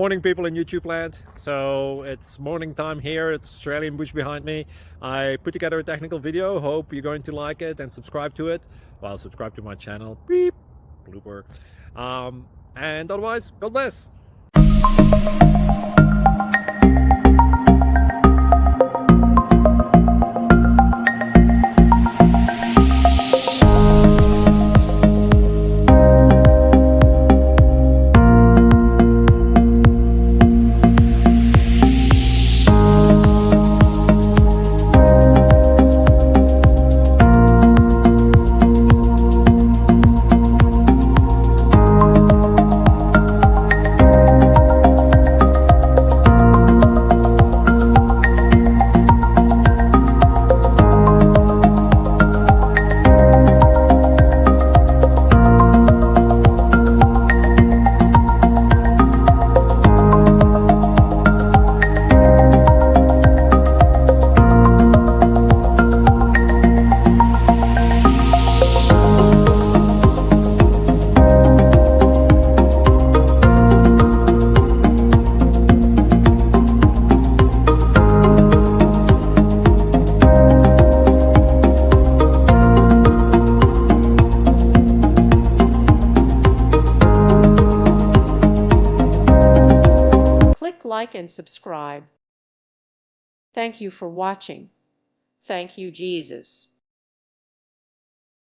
Morning, people in YouTube land. So it's morning time here. It's Australian bush behind me. I put together a technical video. Hope you're going to like it and subscribe to it. Well, subscribe to my channel. Beep. Blooper. And otherwise, God bless. Like and subscribe. Thank you for watching. Thank you, Jesus.